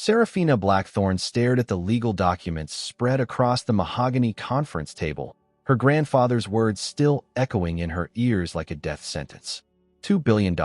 Serafina Blackthorne stared at the legal documents spread across the mahogany conference table, her grandfather's words still echoing in her ears like a death sentence. $2 billion.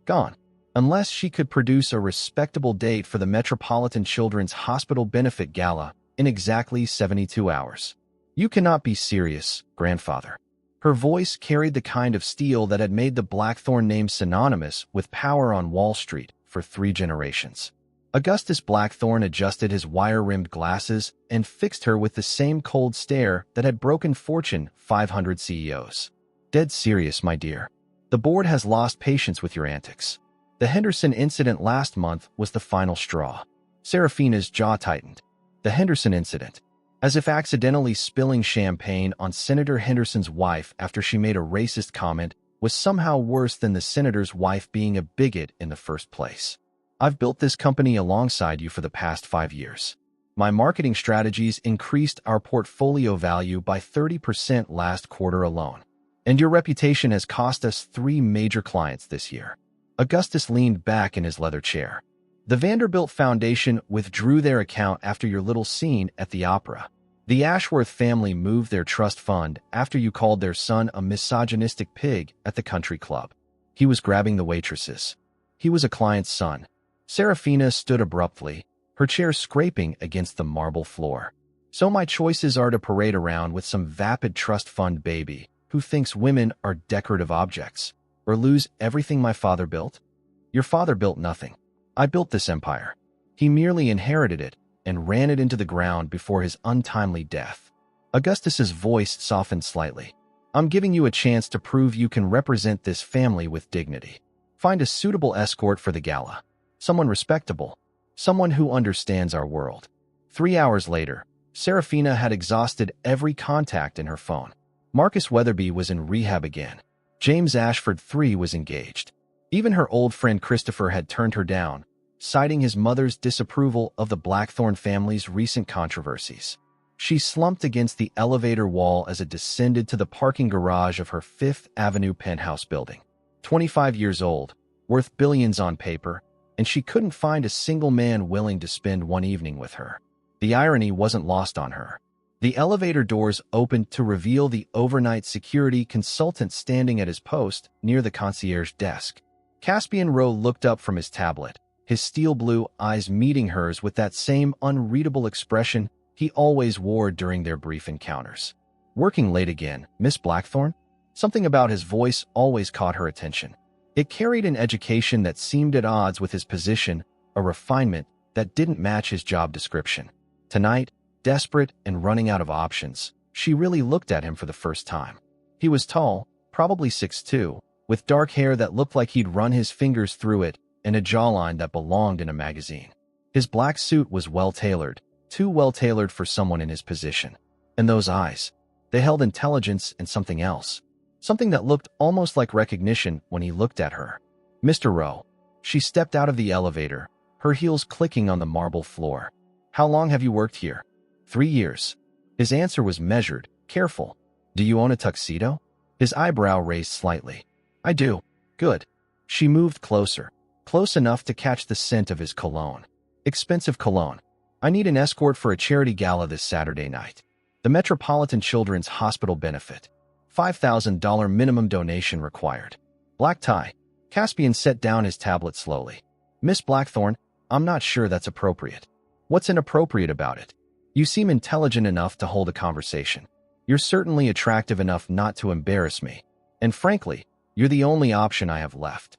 Gone. Unless she could produce a respectable date for the Metropolitan Children's Hospital Benefit Gala in exactly 72 hours. You cannot be serious, grandfather. Her voice carried the kind of steel that had made the Blackthorne name synonymous with power on Wall Street for 3 generations. Augustus Blackthorne adjusted his wire-rimmed glasses and fixed her with the same cold stare that had broken Fortune 500 CEOs. Dead serious, my dear. The board has lost patience with your antics. The Henderson incident last month was the final straw. Serafina's jaw tightened. The Henderson incident. As if accidentally spilling champagne on Senator Henderson's wife after she made a racist comment was somehow worse than the senator's wife being a bigot in the first place. I've built this company alongside you for the past 5 years. My marketing strategies increased our portfolio value by 30% last quarter alone. And your reputation has cost us 3 major clients this year. Augustus leaned back in his leather chair. The Vanderbilt Foundation withdrew their account after your little scene at the opera. The Ashworth family moved their trust fund after you called their son a misogynistic pig at the country club. He was grabbing the waitresses. He was a client's son. Serafina stood abruptly, her chair scraping against the marble floor. So my choices are to parade around with some vapid trust fund baby who thinks women are decorative objects, or lose everything my father built? Your father built nothing. I built this empire. He merely inherited it and ran it into the ground before his untimely death. Augustus's voice softened slightly. I'm giving you a chance to prove you can represent this family with dignity. Find a suitable escort for the gala. Someone respectable. Someone who understands our world. 3 hours later, Serafina had exhausted every contact in her phone. Marcus Weatherby was in rehab again. James Ashford III was engaged. Even her old friend Christopher had turned her down, citing his mother's disapproval of the Blackthorne family's recent controversies. She slumped against the elevator wall as it descended to the parking garage of her Fifth Avenue penthouse building. 25 years old, worth billions on paper, and she couldn't find a single man willing to spend one evening with her. The irony wasn't lost on her. The elevator doors opened to reveal the overnight security consultant standing at his post near the concierge desk. Caspian Rowe looked up from his tablet, his steel blue eyes meeting hers with that same unreadable expression he always wore during their brief encounters. Working late again, Miss Blackthorne? Something about his voice always caught her attention. It carried an education that seemed at odds with his position, a refinement that didn't match his job description. Tonight, desperate and running out of options, she really looked at him for the first time. He was tall, probably 6'2", with dark hair that looked like he'd run his fingers through it and a jawline that belonged in a magazine. His black suit was well-tailored, too well-tailored for someone in his position. And those eyes, they held intelligence and something else. Something that looked almost like recognition when he looked at her. Mr. Rowe. She stepped out of the elevator, her heels clicking on the marble floor. How long have you worked here? 3 years. His answer was measured, careful. Do you own a tuxedo? His eyebrow raised slightly. I do. Good. She moved closer, close enough to catch the scent of his cologne. Expensive cologne. I need an escort for a charity gala this Saturday night. The Metropolitan Children's Hospital Benefit. $5,000 minimum donation required. Black tie. Caspian set down his tablet slowly. Miss Blackthorne, I'm not sure that's appropriate. What's inappropriate about it? You seem intelligent enough to hold a conversation. You're certainly attractive enough not to embarrass me. And frankly, you're the only option I have left.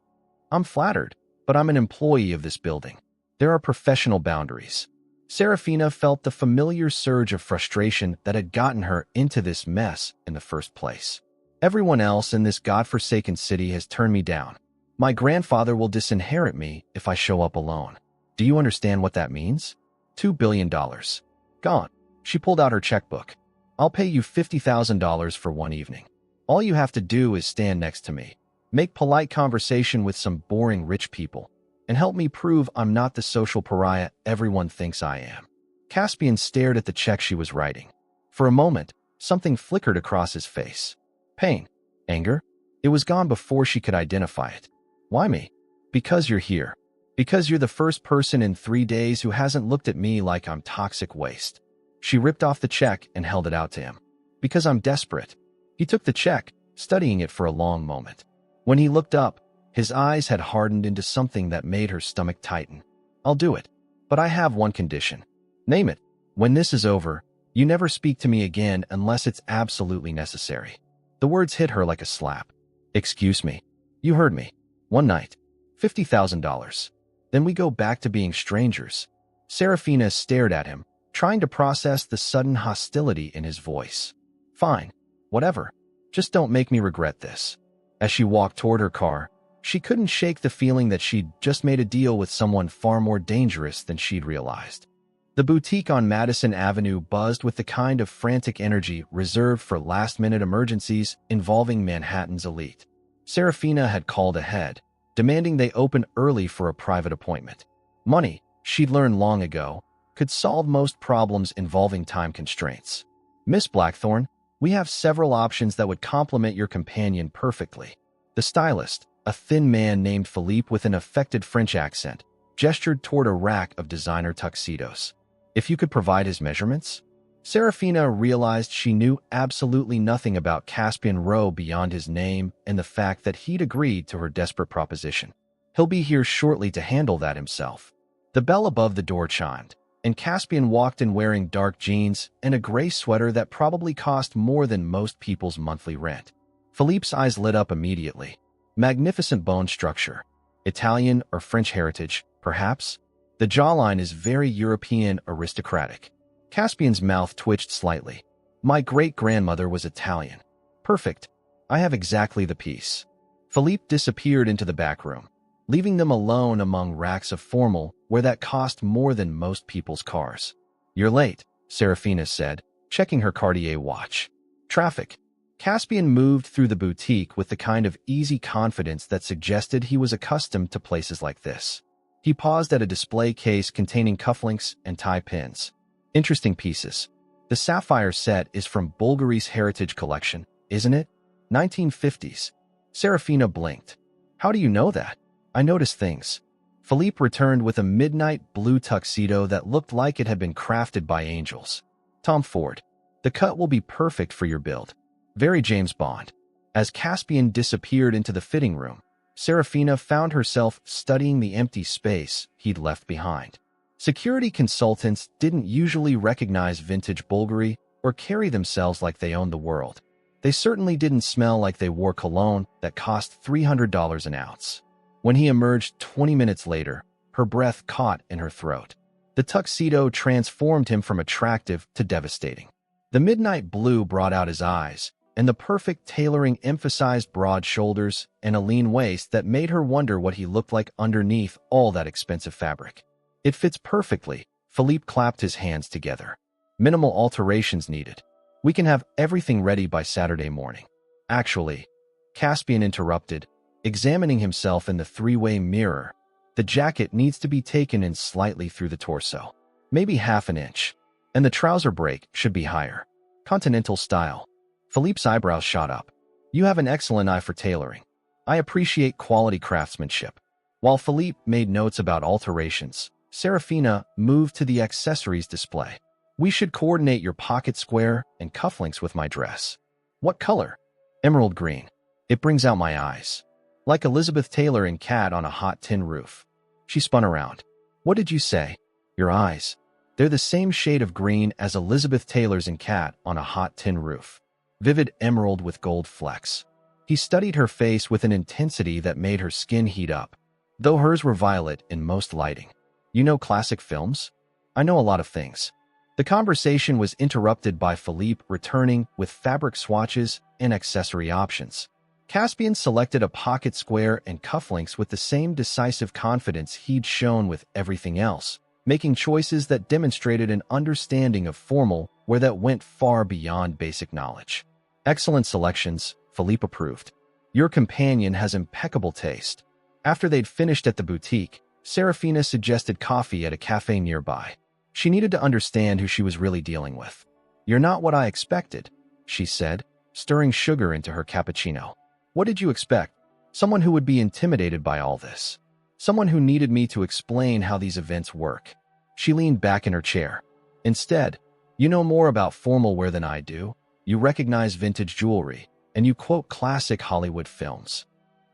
I'm flattered, but I'm an employee of this building. There are professional boundaries. Serafina felt the familiar surge of frustration that had gotten her into this mess in the first place. Everyone else in this godforsaken city has turned me down. My grandfather will disinherit me if I show up alone. Do you understand what that means? $2 billion. Gone. She pulled out her checkbook. I'll pay you $50,000 for one evening. All you have to do is stand next to me, make polite conversation with some boring rich people, and help me prove I'm not the social pariah everyone thinks I am. Caspian stared at the check she was writing. For a moment, something flickered across his face. Pain. Anger. It was gone before she could identify it. Why me? Because you're here. Because you're the first person in 3 days who hasn't looked at me like I'm toxic waste. She ripped off the check and held it out to him. Because I'm desperate. He took the check, studying it for a long moment. When he looked up, his eyes had hardened into something that made her stomach tighten. I'll do it. But I have one condition. Name it. When this is over, you never speak to me again unless it's absolutely necessary. The words hit her like a slap. Excuse me. You heard me. One night. $50,000. Then we go back to being strangers. Serafina stared at him, trying to process the sudden hostility in his voice. Fine. Whatever. Just don't make me regret this. As she walked toward her car, she couldn't shake the feeling that she'd just made a deal with someone far more dangerous than she'd realized. The boutique on Madison Avenue buzzed with the kind of frantic energy reserved for last-minute emergencies involving Manhattan's elite. Serafina had called ahead, demanding they open early for a private appointment. Money, she'd learned long ago, could solve most problems involving time constraints. Miss Blackthorne, we have several options that would complement your companion perfectly. The stylist, a thin man named Philippe with an affected French accent, gestured toward a rack of designer tuxedos. If you could provide his measurements? Serafina realized she knew absolutely nothing about Caspian Rowe beyond his name and the fact that he'd agreed to her desperate proposition. He'll be here shortly to handle that himself. The bell above the door chimed, and Caspian walked in wearing dark jeans and a gray sweater that probably cost more than most people's monthly rent. Philippe's eyes lit up immediately. Magnificent bone structure. Italian or French heritage, perhaps? The jawline is very European aristocratic. Caspian's mouth twitched slightly. My great-grandmother was Italian. Perfect. I have exactly the piece. Philippe disappeared into the back room, leaving them alone among racks of formal where that cost more than most people's cars. You're late, Serafina said, checking her Cartier watch. Traffic. Caspian moved through the boutique with the kind of easy confidence that suggested he was accustomed to places like this. He paused at a display case containing cufflinks and tie pins. Interesting pieces. The sapphire set is from Bulgari's Heritage Collection, isn't it? 1950s. Serafina blinked. How do you know that? I noticed things. Philippe returned with a midnight blue tuxedo that looked like it had been crafted by angels. Tom Ford. The cut will be perfect for your build. Very James Bond. As Caspian disappeared into the fitting room, Serafina found herself studying the empty space he'd left behind. Security consultants didn't usually recognize vintage Bulgari or carry themselves like they owned the world. They certainly didn't smell like they wore cologne that cost $300 an ounce. When he emerged 20 minutes later, her breath caught in her throat. The tuxedo transformed him from attractive to devastating. The midnight blue brought out his eyes, and the perfect tailoring emphasized broad shoulders and a lean waist that made her wonder what he looked like underneath all that expensive fabric. It fits perfectly. Philippe clapped his hands together. Minimal alterations needed. We can have everything ready by Saturday morning. Actually, Caspian interrupted, examining himself in the three-way mirror. The jacket needs to be taken in slightly through the torso. Maybe half an inch. And the trouser break should be higher. Continental style. Philippe's eyebrows shot up. You have an excellent eye for tailoring. I appreciate quality craftsmanship. While Philippe made notes about alterations, Serafina moved to the accessories display. We should coordinate your pocket square and cufflinks with my dress. What color? Emerald green. It brings out my eyes. Like Elizabeth Taylor in Cat on a Hot Tin Roof. She spun around. What did you say? Your eyes. They're the same shade of green as Elizabeth Taylor's in Cat on a Hot Tin Roof. Vivid emerald with gold flecks. He studied her face with an intensity that made her skin heat up, though hers were violet in most lighting. You know classic films? I know a lot of things. The conversation was interrupted by Philippe returning with fabric swatches and accessory options. Caspian selected a pocket square and cufflinks with the same decisive confidence he'd shown with everything else, making choices that demonstrated an understanding of formal where that went far beyond basic knowledge. Excellent selections, Philippe approved. Your companion has impeccable taste. After they'd finished at the boutique, Serafina suggested coffee at a cafe nearby. She needed to understand who she was really dealing with. You're not what I expected, she said, stirring sugar into her cappuccino. What did you expect? Someone who would be intimidated by all this. Someone who needed me to explain how these events work. She leaned back in her chair. Instead, you know more about formal wear than I do. You recognize vintage jewelry, and you quote classic Hollywood films.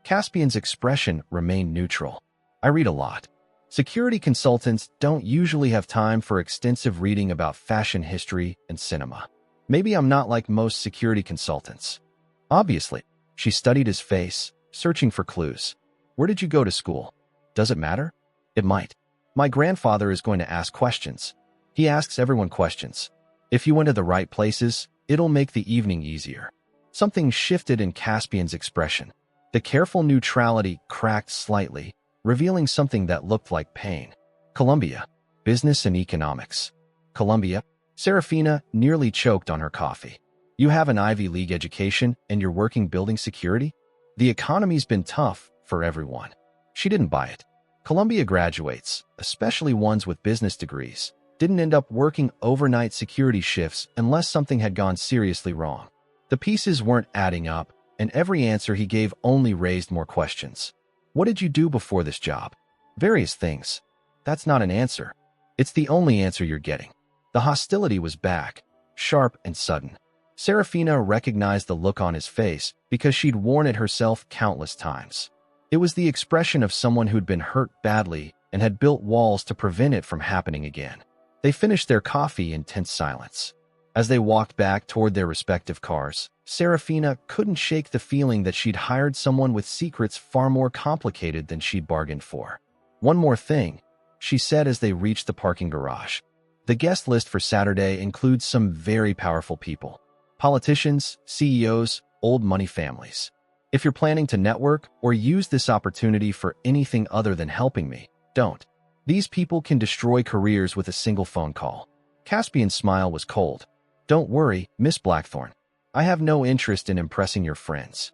Caspian's expression remained neutral. I read a lot. Security consultants don't usually have time for extensive reading about fashion history and cinema. Maybe I'm not like most security consultants. Obviously, she studied his face, searching for clues. Where did you go to school? Does it matter? It might. My grandfather is going to ask questions. He asks everyone questions. If you went to the right places, it'll make the evening easier. Something shifted in Caspian's expression. The careful neutrality cracked slightly, revealing something that looked like pain. Columbia. Business and economics. Columbia. Serafina nearly choked on her coffee. You have an Ivy League education and you're working building security? The economy's been tough for everyone. She didn't buy it. Columbia graduates, especially ones with business degrees, didn't end up working overnight security shifts unless something had gone seriously wrong. The pieces weren't adding up, and every answer he gave only raised more questions. What did you do before this job? Various things. That's not an answer. It's the only answer you're getting. The hostility was back, sharp and sudden. Serafina recognized the look on his face because she'd worn it herself countless times. It was the expression of someone who'd been hurt badly and had built walls to prevent it from happening again. They finished their coffee in tense silence. As they walked back toward their respective cars, Serafina couldn't shake the feeling that she'd hired someone with secrets far more complicated than she'd bargained for. One more thing, she said as they reached the parking garage. The guest list for Saturday includes some very powerful people. Politicians, CEOs, old money families. If you're planning to network or use this opportunity for anything other than helping me, don't. These people can destroy careers with a single phone call. Caspian's smile was cold. Don't worry, Miss Blackthorne. I have no interest in impressing your friends.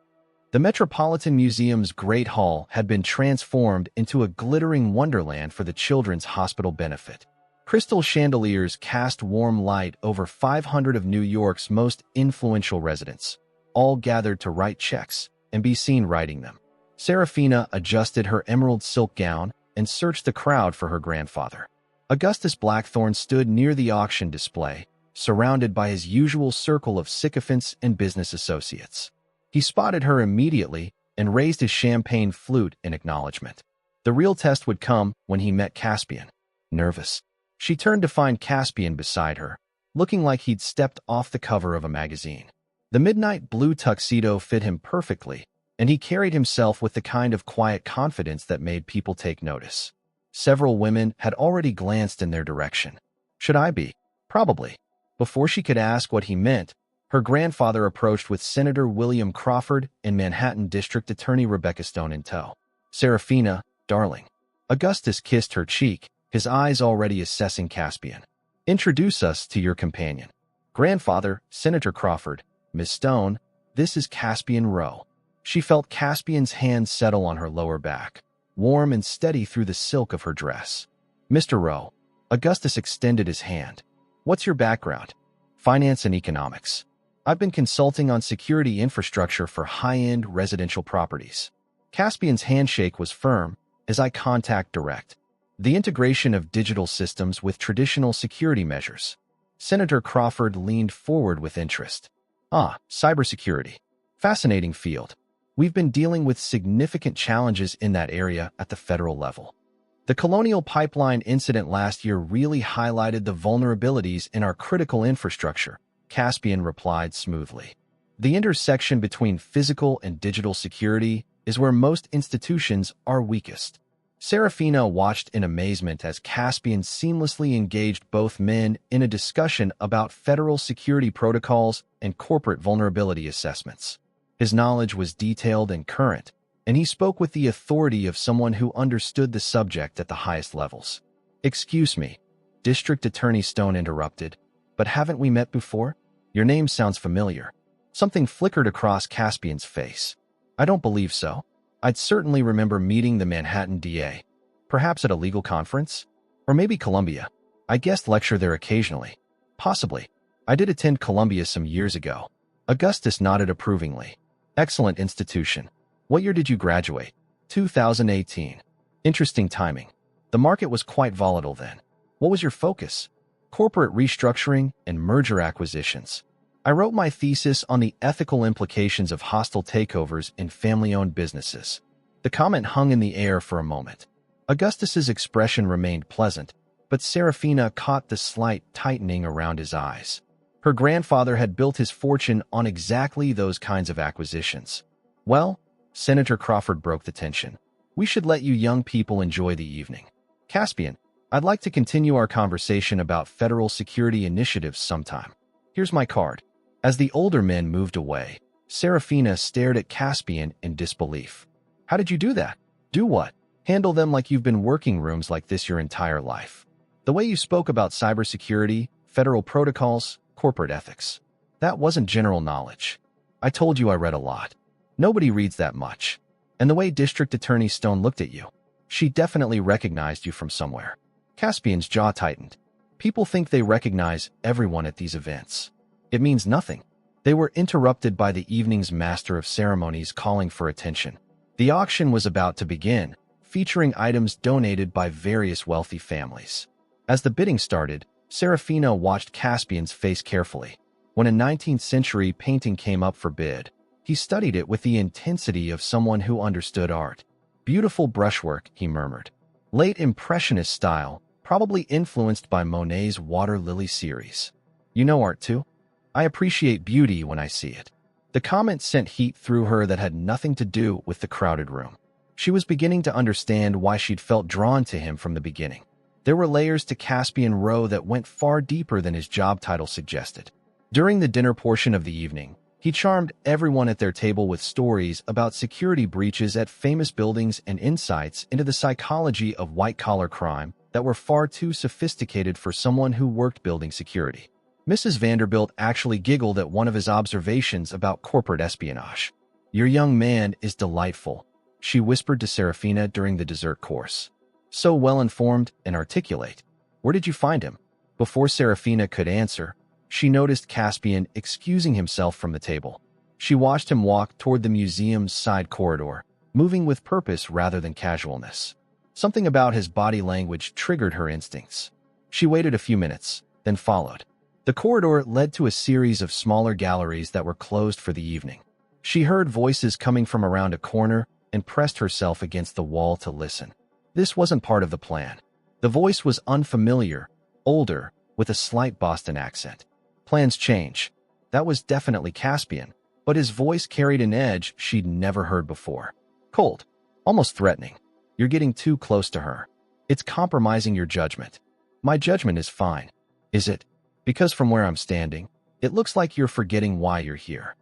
The Metropolitan Museum's Great Hall had been transformed into a glittering wonderland for the Children's Hospital benefit. Crystal chandeliers cast warm light over 500 of New York's most influential residents, all gathered to write checks and be seen writing them. Serafina adjusted her emerald silk gown and searched the crowd for her grandfather. Augustus Blackthorne stood near the auction display, surrounded by his usual circle of sycophants and business associates. He spotted her immediately and raised his champagne flute in acknowledgement. The real test would come when he met Caspian. Nervous, she turned to find Caspian beside her, looking like he'd stepped off the cover of a magazine. The midnight blue tuxedo fit him perfectly, and he carried himself with the kind of quiet confidence that made people take notice. Several women had already glanced in their direction. Should I be? Probably. Before she could ask what he meant, her grandfather approached with Senator William Crawford and Manhattan District Attorney Rebecca Stone in tow. Serafina, darling. Augustus kissed her cheek, his eyes already assessing Caspian. Introduce us to your companion. Grandfather, Senator Crawford. Miss Stone, this is Caspian Rowe. She felt Caspian's hand settle on her lower back, warm and steady through the silk of her dress. Mr. Rowe. Augustus extended his hand. What's your background? Finance and economics. I've been consulting on security infrastructure for high-end residential properties. Caspian's handshake was firm, his eye contact direct. The integration of digital systems with traditional security measures. Senator Crawford leaned forward with interest. Cybersecurity. Fascinating field. We've been dealing with significant challenges in that area at the federal level. The Colonial Pipeline incident last year really highlighted the vulnerabilities in our critical infrastructure, Caspian replied smoothly. The intersection between physical and digital security is where most institutions are weakest. Serafina watched in amazement as Caspian seamlessly engaged both men in a discussion about federal security protocols and corporate vulnerability assessments. His knowledge was detailed and current, and he spoke with the authority of someone who understood the subject at the highest levels. Excuse me, District Attorney Stone interrupted, but haven't we met before? Your name sounds familiar. Something flickered across Caspian's face. I don't believe so. I'd certainly remember meeting the Manhattan DA. Perhaps at a legal conference? Or maybe Columbia. I guest lecture there occasionally. Possibly. I did attend Columbia some years ago. Augustus nodded approvingly. Excellent institution. What year did you graduate? 2018. Interesting timing. The market was quite volatile then. What was your focus? Corporate restructuring and merger acquisitions. I wrote my thesis on the ethical implications of hostile takeovers in family-owned businesses. The comment hung in the air for a moment. Augustus's expression remained pleasant, but Serafina caught the slight tightening around his eyes. Her grandfather had built his fortune on exactly those kinds of acquisitions. Well, Senator Crawford broke the tension. We should let you young people enjoy the evening. Caspian, I'd like to continue our conversation about federal security initiatives sometime. Here's my card. As the older men moved away, Serafina stared at Caspian in disbelief. How did you do that? Do what? Handle them like you've been working rooms like this your entire life. The way you spoke about cybersecurity, federal protocols, corporate ethics. That wasn't general knowledge. I told you I read a lot. Nobody reads that much. And the way District Attorney Stone looked at you. She definitely recognized you from somewhere. Caspian's jaw tightened. People think they recognize everyone at these events. It means nothing. They were interrupted by the evening's master of ceremonies calling for attention. The auction was about to begin, featuring items donated by various wealthy families. As the bidding started, Serafina watched Caspian's face carefully. When a 19th century painting came up for bid, he studied it with the intensity of someone who understood art. Beautiful brushwork, he murmured. Late Impressionist style, probably influenced by Monet's Water Lily series. You know art too? I appreciate beauty when I see it. The comment sent heat through her that had nothing to do with the crowded room. She was beginning to understand why she'd felt drawn to him from the beginning. There were layers to Caspian Rowe that went far deeper than his job title suggested. During the dinner portion of the evening, he charmed everyone at their table with stories about security breaches at famous buildings and insights into the psychology of white-collar crime that were far too sophisticated for someone who worked building security. Mrs. Vanderbilt actually giggled at one of his observations about corporate espionage. "Your young man is delightful," she whispered to Serafina during the dessert course. "So well-informed and articulate. Where did you find him?" Before Serafina could answer, she noticed Caspian excusing himself from the table. She watched him walk toward the museum's side corridor, moving with purpose rather than casualness. Something about his body language triggered her instincts. She waited a few minutes, then followed. The corridor led to a series of smaller galleries that were closed for the evening. She heard voices coming from around a corner and pressed herself against the wall to listen. This wasn't part of the plan. The voice was unfamiliar, older, with a slight Boston accent. Plans change. That was definitely Caspian, but his voice carried an edge she'd never heard before. Cold, almost threatening. You're getting too close to her. It's compromising your judgment. My judgment is fine. Is it? Because from where I'm standing, it looks like you're forgetting why you're here.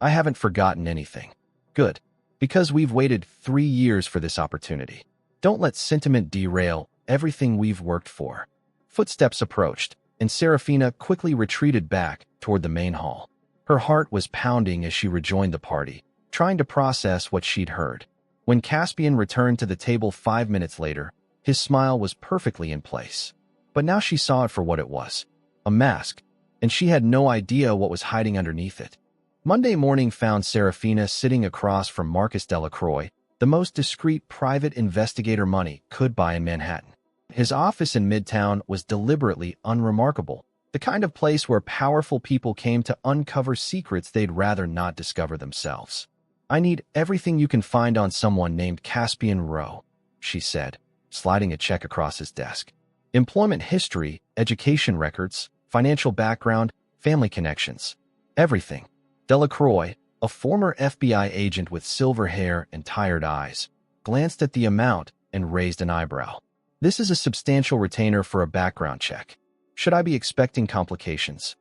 I haven't forgotten anything. Good. Because we've waited 3 years for this opportunity. Don't let sentiment derail everything we've worked for. Footsteps approached, and Serafina quickly retreated back toward the main hall. Her heart was pounding as she rejoined the party, trying to process what she'd heard. When Caspian returned to the table 5 minutes later, his smile was perfectly in place. But now she saw it for what it was. A mask, and she had no idea what was hiding underneath it. Monday morning found Serafina sitting across from Marcus Delacroix, the most discreet private investigator money could buy in Manhattan. His office in Midtown was deliberately unremarkable, the kind of place where powerful people came to uncover secrets they'd rather not discover themselves. "I need everything you can find on someone named Caspian Rowe," she said, sliding a check across his desk. "Employment history, education records, financial background, family connections. Everything." Delacroix, a former FBI agent with silver hair and tired eyes, glanced at the amount and raised an eyebrow. "This is a substantial retainer for a background check. Should I be expecting complications?"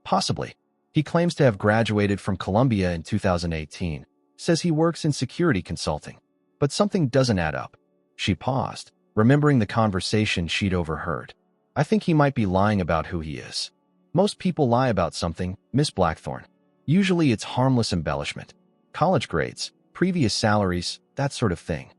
"Possibly. He claims to have graduated from Columbia in 2018, says he works in security consulting. But something doesn't add up." She paused, remembering the conversation she'd overheard. "I think he might be lying about who he is. Most people lie about something, Miss Blackthorne. Usually it's harmless embellishment. College grades, previous salaries, that sort of thing.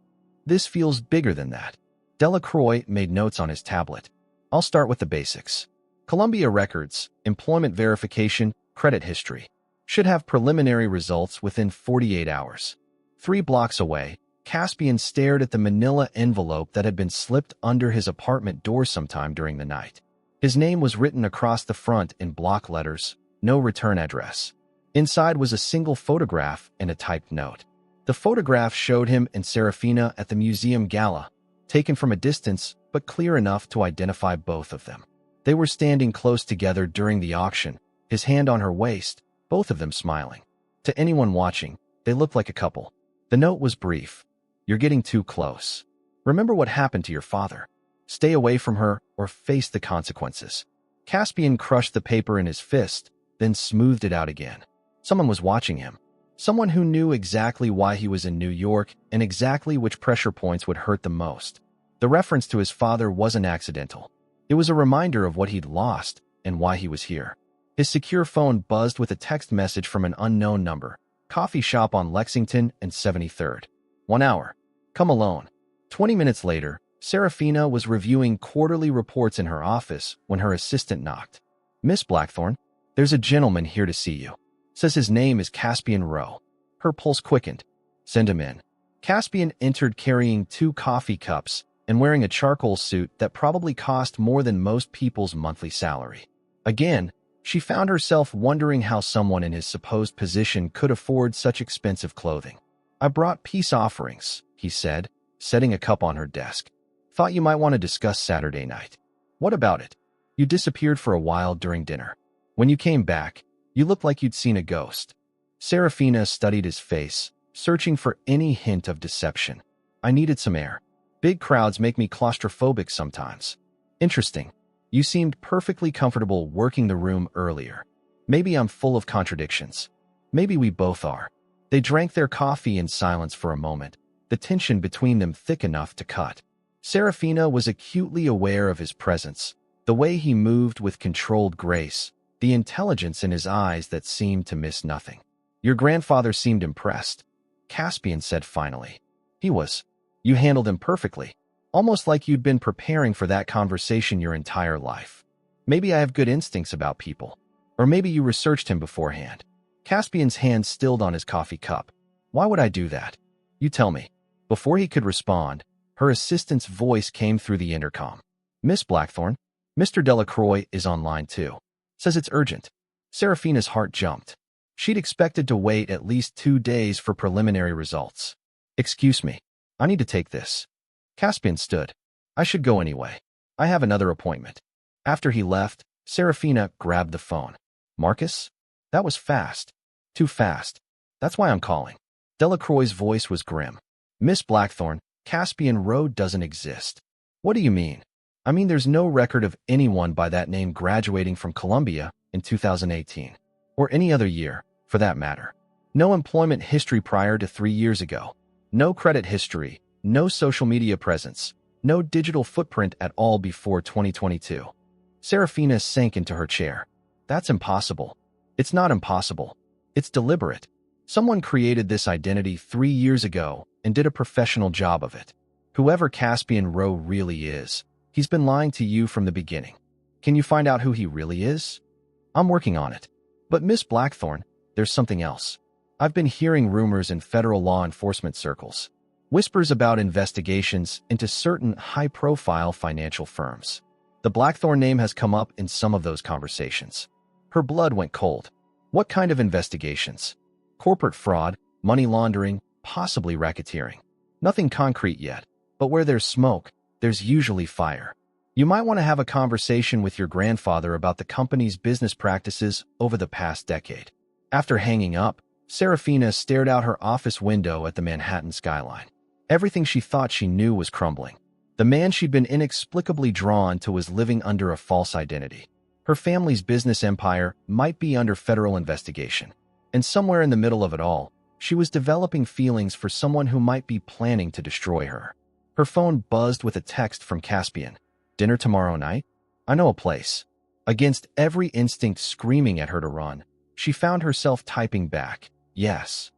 This feels bigger than that." Delacroix made notes on his tablet. "I'll start with the basics. Columbia records, employment verification, credit history. Should have preliminary results within 48 hours. 3 blocks away, Caspian stared at the manila envelope that had been slipped under his apartment door sometime during the night. His name was written across the front in block letters, no return address. Inside was a single photograph and a typed note. The photograph showed him and Serafina at the museum gala, taken from a distance but clear enough to identify both of them. They were standing close together during the auction, his hand on her waist, both of them smiling. To anyone watching, they looked like a couple. The note was brief. You're getting too close. Remember what happened to your father. Stay away from her or face the consequences. Caspian crushed the paper in his fist, then smoothed it out again. Someone was watching him. Someone who knew exactly why he was in New York and exactly which pressure points would hurt the most. The reference to his father wasn't accidental. It was a reminder of what he'd lost and why he was here. His secure phone buzzed with a text message from an unknown number. Coffee shop on Lexington and 73rd. 1 hour. Come alone. 20 minutes later, Serafina was reviewing quarterly reports in her office when her assistant knocked. Miss Blackthorne, there's a gentleman here to see you. Says his name is Caspian Rowe. Her pulse quickened. Send him in. Caspian entered carrying 2 coffee cups and wearing a charcoal suit that probably cost more than most people's monthly salary. Again, she found herself wondering how someone in his supposed position could afford such expensive clothing. I brought peace offerings, he said, setting a cup on her desk. Thought you might want to discuss Saturday night. What about it? You disappeared for a while during dinner. When you came back, you looked like you'd seen a ghost. Serafina studied his face, searching for any hint of deception. I needed some air. Big crowds make me claustrophobic sometimes. Interesting. You seemed perfectly comfortable working the room earlier. Maybe I'm full of contradictions. Maybe we both are. They drank their coffee in silence for a moment, the tension between them thick enough to cut. Serafina was acutely aware of his presence, the way he moved with controlled grace, the intelligence in his eyes that seemed to miss nothing. Your grandfather seemed impressed, Caspian said finally. He was. You handled him perfectly, almost like you'd been preparing for that conversation your entire life. Maybe I have good instincts about people. Or maybe you researched him beforehand. Caspian's hand stilled on his coffee cup. Why would I do that? You tell me. Before he could respond, her assistant's voice came through the intercom. Miss Blackthorne, Mr. Delacroix is online too. Says it's urgent. Serafina's heart jumped. She'd expected to wait at least 2 days for preliminary results. Excuse me. I need to take this. Caspian stood. I should go anyway. I have another appointment. After he left, Serafina grabbed the phone. Marcus? That was fast. Too fast. That's why I'm calling. Delacroix's voice was grim. Miss Blackthorne, Caspian Rowe doesn't exist. What do you mean? I mean there's no record of anyone by that name graduating from Columbia in 2018. Or any other year, for that matter. No employment history prior to 3 years ago. No credit history, no social media presence, no digital footprint at all before 2022. Serafina sank into her chair. That's impossible. It's not impossible. It's deliberate. Someone created this identity 3 years ago and did a professional job of it. Whoever Caspian Rowe really is, he's been lying to you from the beginning. Can you find out who he really is? I'm working on it. But Miss Blackthorne, there's something else. I've been hearing rumors in federal law enforcement circles. Whispers about investigations into certain high-profile financial firms. The Blackthorne name has come up in some of those conversations. Her blood went cold. What kind of investigations? Corporate fraud, money laundering, possibly racketeering. Nothing concrete yet, but where there's smoke, there's usually fire. You might want to have a conversation with your grandfather about the company's business practices over the past decade. After hanging up, Serafina stared out her office window at the Manhattan skyline. Everything she thought she knew was crumbling. The man she'd been inexplicably drawn to was living under a false identity. Her family's business empire might be under federal investigation. And somewhere in the middle of it all, she was developing feelings for someone who might be planning to destroy her. Her phone buzzed with a text from Caspian. Dinner tomorrow night? I know a place. Against every instinct screaming at her to run, she found herself typing back, yes.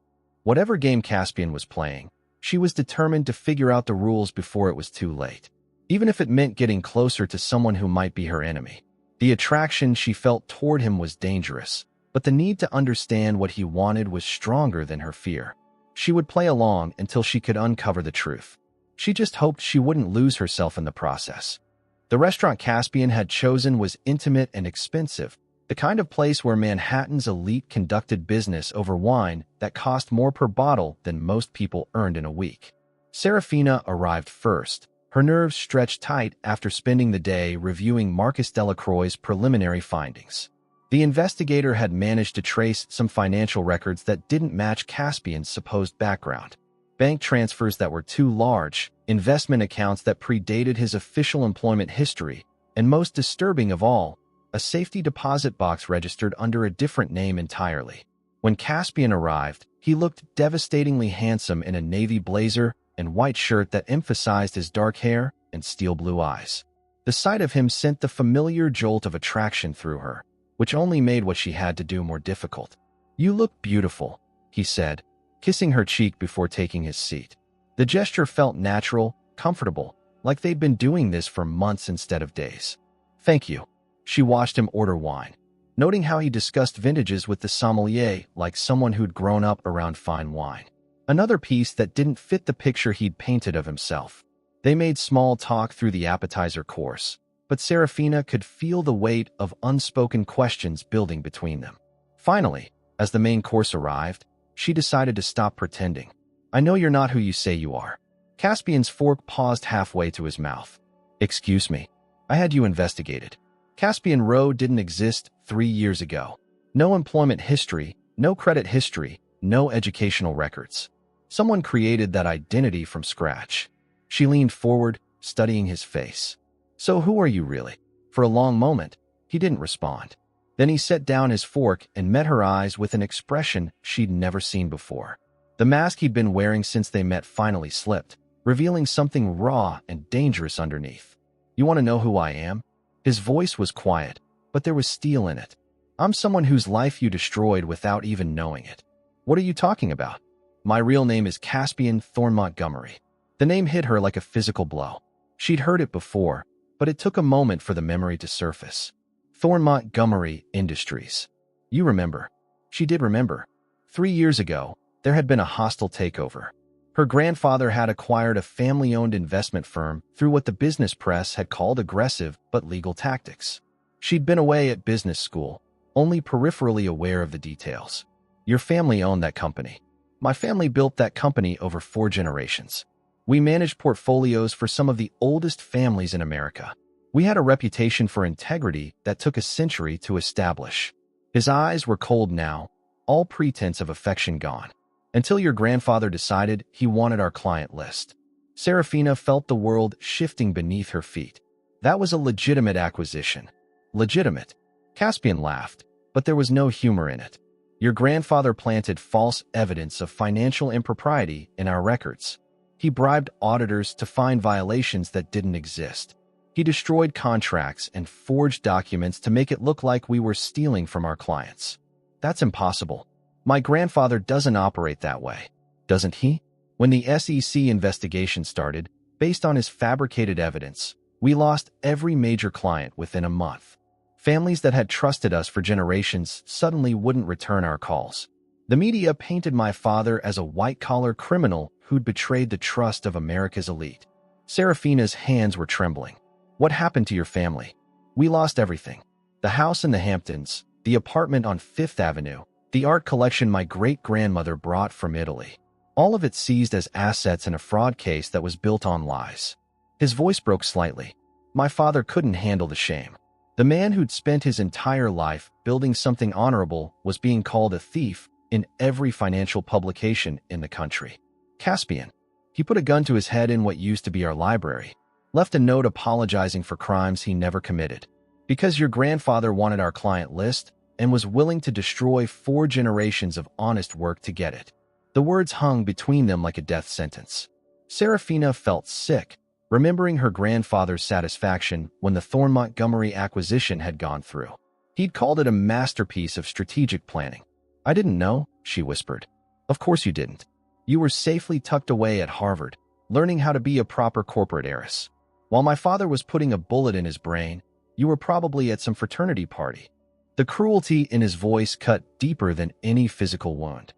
Whatever game Caspian was playing, she was determined to figure out the rules before it was too late, even if it meant getting closer to someone who might be her enemy. The attraction she felt toward him was dangerous, but the need to understand what he wanted was stronger than her fear. She would play along until she could uncover the truth. She just hoped she wouldn't lose herself in the process. The restaurant Caspian had chosen was intimate and expensive, the kind of place where Manhattan's elite conducted business over wine that cost more per bottle than most people earned in a week. Serafina arrived first, her nerves stretched tight after spending the day reviewing Marcus Delacroix's preliminary findings. The investigator had managed to trace some financial records that didn't match Caspian's supposed background. Bank transfers that were too large, investment accounts that predated his official employment history, and most disturbing of all, a safety deposit box registered under a different name entirely. When Caspian arrived, he looked devastatingly handsome in a navy blazer and white shirt that emphasized his dark hair and steel blue eyes. The sight of him sent the familiar jolt of attraction through her, which only made what she had to do more difficult. "You look beautiful," he said, kissing her cheek before taking his seat. The gesture felt natural, comfortable, like they'd been doing this for months instead of days. "Thank you." She watched him order wine, noting how he discussed vintages with the sommelier like someone who'd grown up around fine wine. Another piece that didn't fit the picture he'd painted of himself. They made small talk through the appetizer course, but Serafina could feel the weight of unspoken questions building between them. Finally, as the main course arrived, she decided to stop pretending. "I know you're not who you say you are." Caspian's fork paused halfway to his mouth. "Excuse me. I had you investigated." Caspian Row didn't exist 3 years ago. No employment history, no credit history, no educational records. Someone created that identity from scratch. She leaned forward, studying his face. "So who are you really?" For a long moment, he didn't respond. Then he set down his fork and met her eyes with an expression she'd never seen before. The mask he'd been wearing since they met finally slipped, revealing something raw and dangerous underneath. "You want to know who I am?" His voice was quiet, but there was steel in it. "I'm someone whose life you destroyed without even knowing it." "What are you talking about?" "My real name is Caspian Thorne Montgomery." The name hit her like a physical blow. She'd heard it before, but it took a moment for the memory to surface. Thorne Montgomery Industries. You remember. She did remember. 3 years ago, there had been a hostile takeover. Her grandfather had acquired a family-owned investment firm through what the business press had called aggressive but legal tactics. She'd been away at business school, only peripherally aware of the details. "Your family owned that company." "My family built that company over 4 generations. We managed portfolios for some of the oldest families in America. We had a reputation for integrity that took a century to establish." His eyes were cold now, all pretense of affection gone. "Until your grandfather decided he wanted our client list." Serafina felt the world shifting beneath her feet. That was a legitimate acquisition. Legitimate. Caspian laughed, but there was no humor in it. "Your grandfather planted false evidence of financial impropriety in our records. He bribed auditors to find violations that didn't exist. He destroyed contracts and forged documents to make it look like we were stealing from our clients." "That's impossible. My grandfather doesn't operate that way." "Doesn't he?" "When the SEC investigation started, based on his fabricated evidence, we lost every major client within a month. Families that had trusted us for generations suddenly wouldn't return our calls. The media painted my father as a white-collar criminal who'd betrayed the trust of America's elite." Serafina's hands were trembling. "What happened to your family?" "We lost everything. The house in the Hamptons, the apartment on Fifth Avenue, the art collection my great-grandmother brought from Italy. All of it seized as assets in a fraud case that was built on lies." His voice broke slightly. "My father couldn't handle the shame. The man who'd spent his entire life building something honorable was being called a thief in every financial publication in the country. Caspian. He put a gun to his head in what used to be our library. Left a note apologizing for crimes he never committed. Because your grandfather wanted our client list and was willing to destroy 4 generations of honest work to get it." The words hung between them like a death sentence. Serafina felt sick, remembering her grandfather's satisfaction when the Thorne Montgomery acquisition had gone through. He'd called it a masterpiece of strategic planning. "I didn't know," she whispered. "Of course you didn't. You were safely tucked away at Harvard, learning how to be a proper corporate heiress. While my father was putting a bullet in his brain, you were probably at some fraternity party." The cruelty in his voice cut deeper than any physical wound.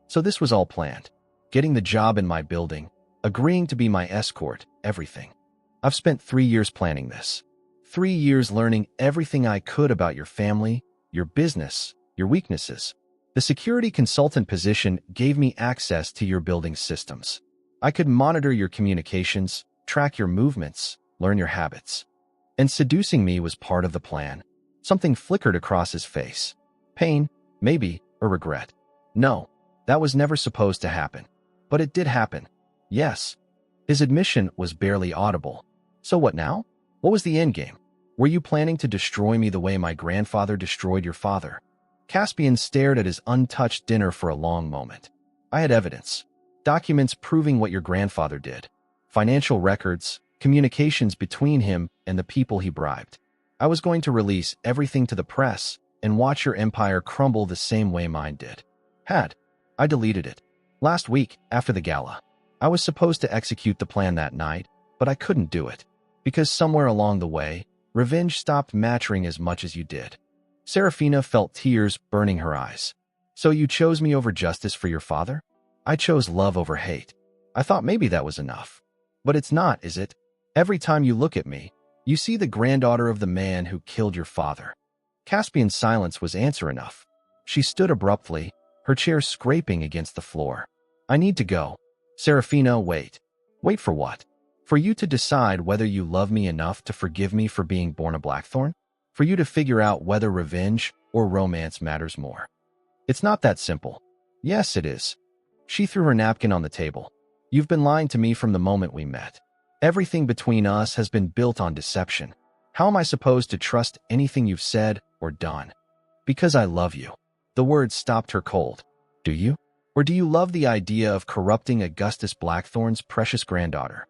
"So this was all planned." getting the job in my building, agreeing to be my escort, everything. I've spent 3 years planning this. 3 years learning everything I could about your family, your business, your weaknesses. The security consultant position gave me access to your building's systems. I could monitor your communications, track your movements, learn your habits. And seducing me was part of the plan. Something flickered across his face. Pain, maybe, or regret. No, that was never supposed to happen. But it did happen. Yes. His admission was barely audible. So what now? What was the endgame? Were you planning to destroy me the way my grandfather destroyed your father? Caspian stared at his untouched dinner for a long moment. I had evidence. Documents proving what your grandfather did. Financial records, communications between him and the people he bribed. I was going to release everything to the press and watch your empire crumble the same way mine did. I deleted it. Last week, after the gala. I was supposed to execute the plan that night, but I couldn't do it. Because somewhere along the way, revenge stopped mattering as much as you did. Serafina felt tears burning her eyes. So you chose me over justice for your father? I chose love over hate. I thought maybe that was enough. But it's not, is it? Every time you look at me, you see the granddaughter of the man who killed your father. Caspian's silence was answer enough. She stood abruptly, her chair scraping against the floor. I need to go. Serafina, wait. Wait for what? For you to decide whether you love me enough to forgive me for being born a Blackthorn? For you to figure out whether revenge or romance matters more. It's not that simple. Yes, it is. She threw her napkin on the table. You've been lying to me from the moment we met. Everything between us has been built on deception. How am I supposed to trust anything you've said or done? Because I love you. The words stopped her cold. Do you? Or do you love the idea of corrupting Augustus Blackthorn's precious granddaughter?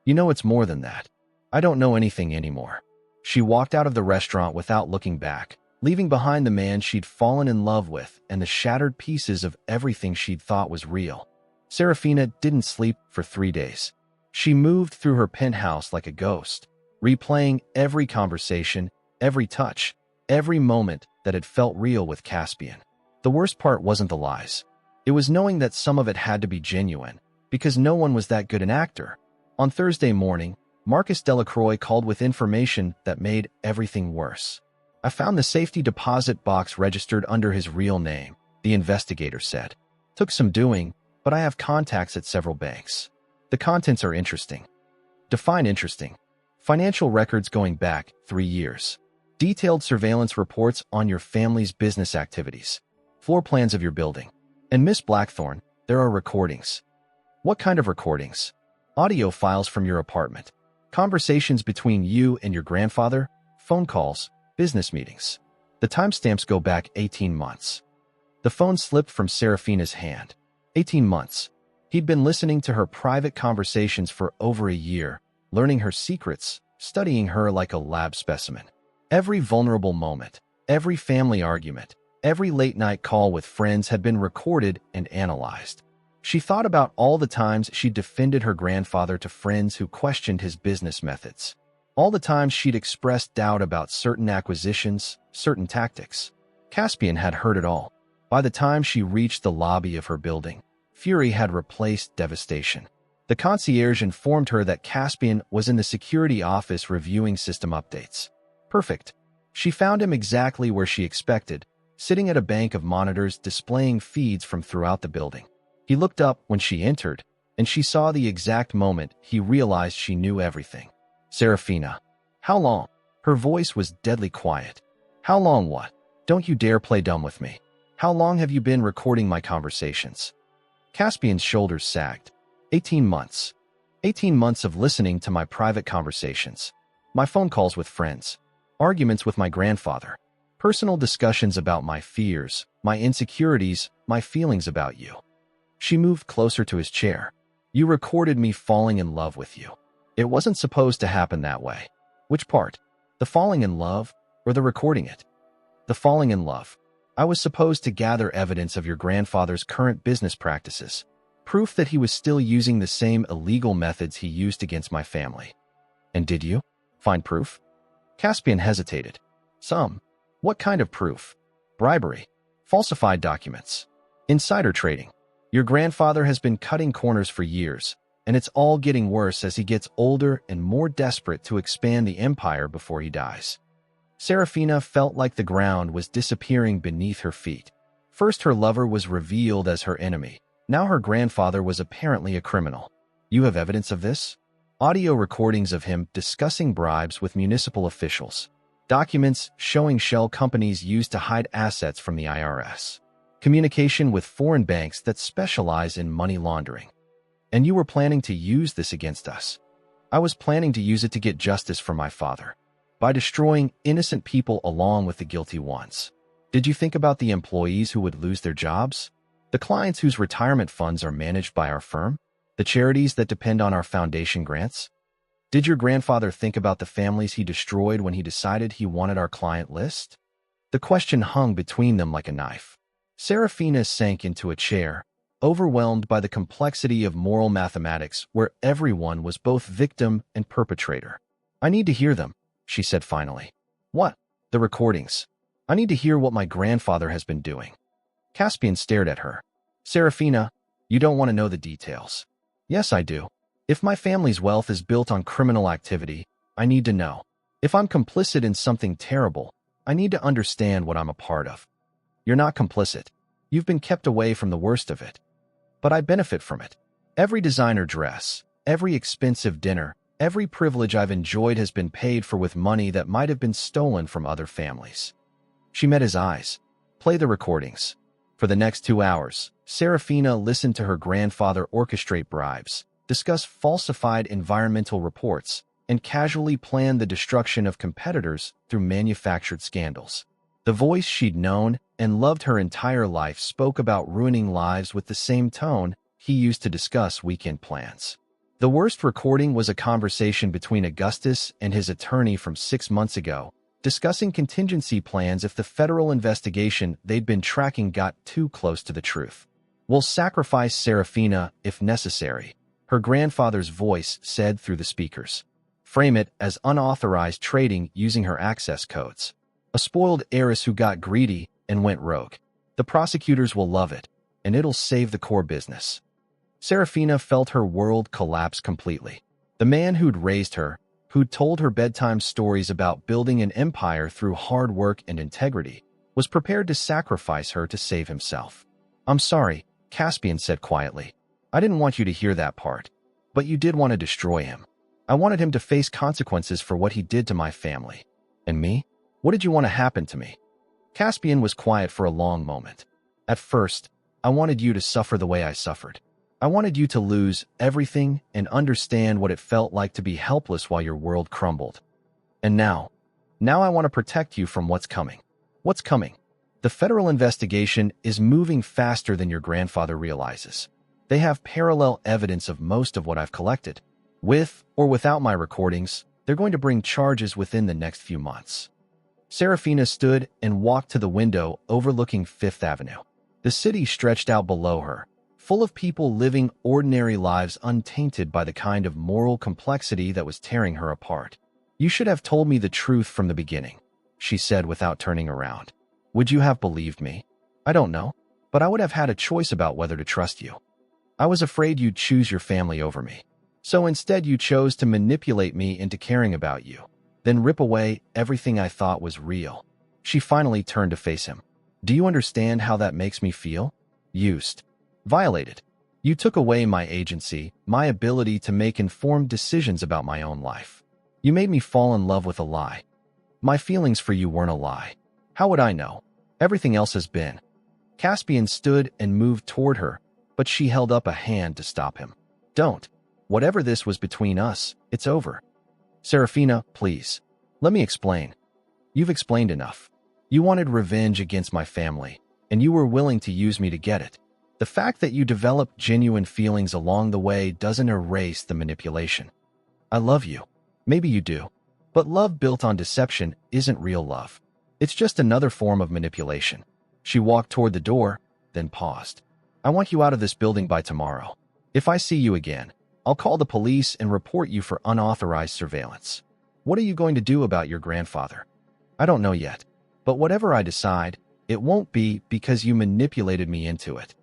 You know it's more than that. I don't know anything anymore. She walked out of the restaurant without looking back, leaving behind the man she'd fallen in love with and the shattered pieces of everything she'd thought was real. Serafina didn't sleep for 3 days. She moved through her penthouse like a ghost, replaying every conversation, every touch, every moment that had felt real with Caspian. The worst part wasn't the lies. It was knowing that some of it had to be genuine, because no one was that good an actor. On Thursday morning, Marcus Delacroix called with information that made everything worse. I found the safety deposit box registered under his real name, the investigator said. Took some doing, but I have contacts at several banks. The contents are interesting. Define interesting. Financial records going back 3 years. Detailed surveillance reports on your family's business activities. Floor plans of your building. And Miss Blackthorn, there are recordings. What kind of recordings? Audio files from your apartment. Conversations between you and your grandfather, phone calls, business meetings. The timestamps go back 18 months. The phone slipped from Serafina's hand. 18 months. He'd been listening to her private conversations for over a year, learning her secrets, studying her like a lab specimen. Every vulnerable moment, every family argument, every late-night call with friends had been recorded and analyzed. She thought about all the times she'd defended her grandfather to friends who questioned his business methods. All the times she'd expressed doubt about certain acquisitions, certain tactics. Caspian had heard it all. By the time she reached the lobby of her building, fury had replaced devastation. The concierge informed her that Caspian was in the security office reviewing system updates. Perfect. She found him exactly where she expected, sitting at a bank of monitors displaying feeds from throughout the building. He looked up when she entered, and she saw the exact moment he realized she knew everything. Serafina. How long? Her voice was deadly quiet. How long what? Don't you dare play dumb with me. How long have you been recording my conversations? Caspian's shoulders sagged. 18 months. 18 months of listening to my private conversations. My phone calls with friends. Arguments with my grandfather. Personal discussions about my fears, my insecurities, my feelings about you. She moved closer to his chair. You recorded me falling in love with you. It wasn't supposed to happen that way. Which part? The falling in love or the recording it? The falling in love. I was supposed to gather evidence of your grandfather's current business practices. Proof that he was still using the same illegal methods he used against my family. And did you find proof? Caspian hesitated. Some. What kind of proof? Bribery. Falsified documents. Insider trading. Your grandfather has been cutting corners for years, and it's all getting worse as he gets older and more desperate to expand the empire before he dies. Serafina felt like the ground was disappearing beneath her feet. First, her lover was revealed as her enemy. Now her grandfather was apparently a criminal. You have evidence of this? Audio recordings of him discussing bribes with municipal officials. Documents showing shell companies used to hide assets from the Heiress. Communication with foreign banks that specialize in money laundering. And you were planning to use this against us. I was planning to use it to get justice for my father, by destroying innocent people along with the guilty ones. Did you think about the employees who would lose their jobs? The clients whose retirement funds are managed by our firm? The charities that depend on our foundation grants? Did your grandfather think about the families he destroyed when he decided he wanted our client list? The question hung between them like a knife. Serafina sank into a chair, overwhelmed by the complexity of moral mathematics where everyone was both victim and perpetrator. I need to hear them, she said finally. What? The recordings. I need to hear what my grandfather has been doing. Caspian stared at her. Serafina, you don't want to know the details. Yes, I do. If my family's wealth is built on criminal activity, I need to know. If I'm complicit in something terrible, I need to understand what I'm a part of. You're not complicit. You've been kept away from the worst of it. But I benefit from it. Every designer dress, every expensive dinner, every privilege I've enjoyed has been paid for with money that might have been stolen from other families. She met his eyes. Play the recordings. For the next 2 hours, Serafina listened to her grandfather orchestrate bribes, discuss falsified environmental reports, and casually plan the destruction of competitors through manufactured scandals. The voice she'd known and loved her entire life spoke about ruining lives with the same tone he used to discuss weekend plans. The worst recording was a conversation between Augustus and his attorney from 6 months ago, discussing contingency plans if the federal investigation they'd been tracking got too close to the truth. We'll sacrifice Serafina if necessary, her grandfather's voice said through the speakers. Frame it as unauthorized trading using her access codes. A spoiled heiress who got greedy and went rogue. The prosecutors will love it, and it'll save the core business. Serafina felt her world collapse completely. The man who'd raised her, who'd told her bedtime stories about building an empire through hard work and integrity, was prepared to sacrifice her to save himself. I'm sorry, Caspian said quietly. I didn't want you to hear that part. But you did want to destroy him. I wanted him to face consequences for what he did to my family. And me? What did you want to happen to me? Caspian was quiet for a long moment. At first, I wanted you to suffer the way I suffered. I wanted you to lose everything and understand what it felt like to be helpless while your world crumbled. And now I want to protect you from what's coming. What's coming? The federal investigation is moving faster than your grandfather realizes. They have parallel evidence of most of what I've collected. With or without my recordings, they're going to bring charges within the next few months. Serafina stood and walked to the window overlooking Fifth Avenue. The city stretched out below her, full of people living ordinary lives untainted by the kind of moral complexity that was tearing her apart. You should have told me the truth from the beginning, she said without turning around. Would you have believed me? I don't know, but I would have had a choice about whether to trust you. I was afraid you'd choose your family over me. So instead you chose to manipulate me into caring about you, then rip away everything I thought was real. She finally turned to face him. Do you understand how that makes me feel? Used. Violated. You took away my agency, my ability to make informed decisions about my own life. You made me fall in love with a lie. My feelings for you weren't a lie. How would I know? Everything else has been. Caspian stood and moved toward her, but she held up a hand to stop him. Don't. Whatever this was between us, it's over. Serafina, please. Let me explain. You've explained enough. You wanted revenge against my family, and you were willing to use me to get it. The fact that you developed genuine feelings along the way doesn't erase the manipulation. I love you. Maybe you do. But love built on deception isn't real love. It's just another form of manipulation. She walked toward the door, then paused. I want you out of this building by tomorrow. If I see you again, I'll call the police and report you for unauthorized surveillance. What are you going to do about your grandfather? I don't know yet. But whatever I decide, it won't be because you manipulated me into it.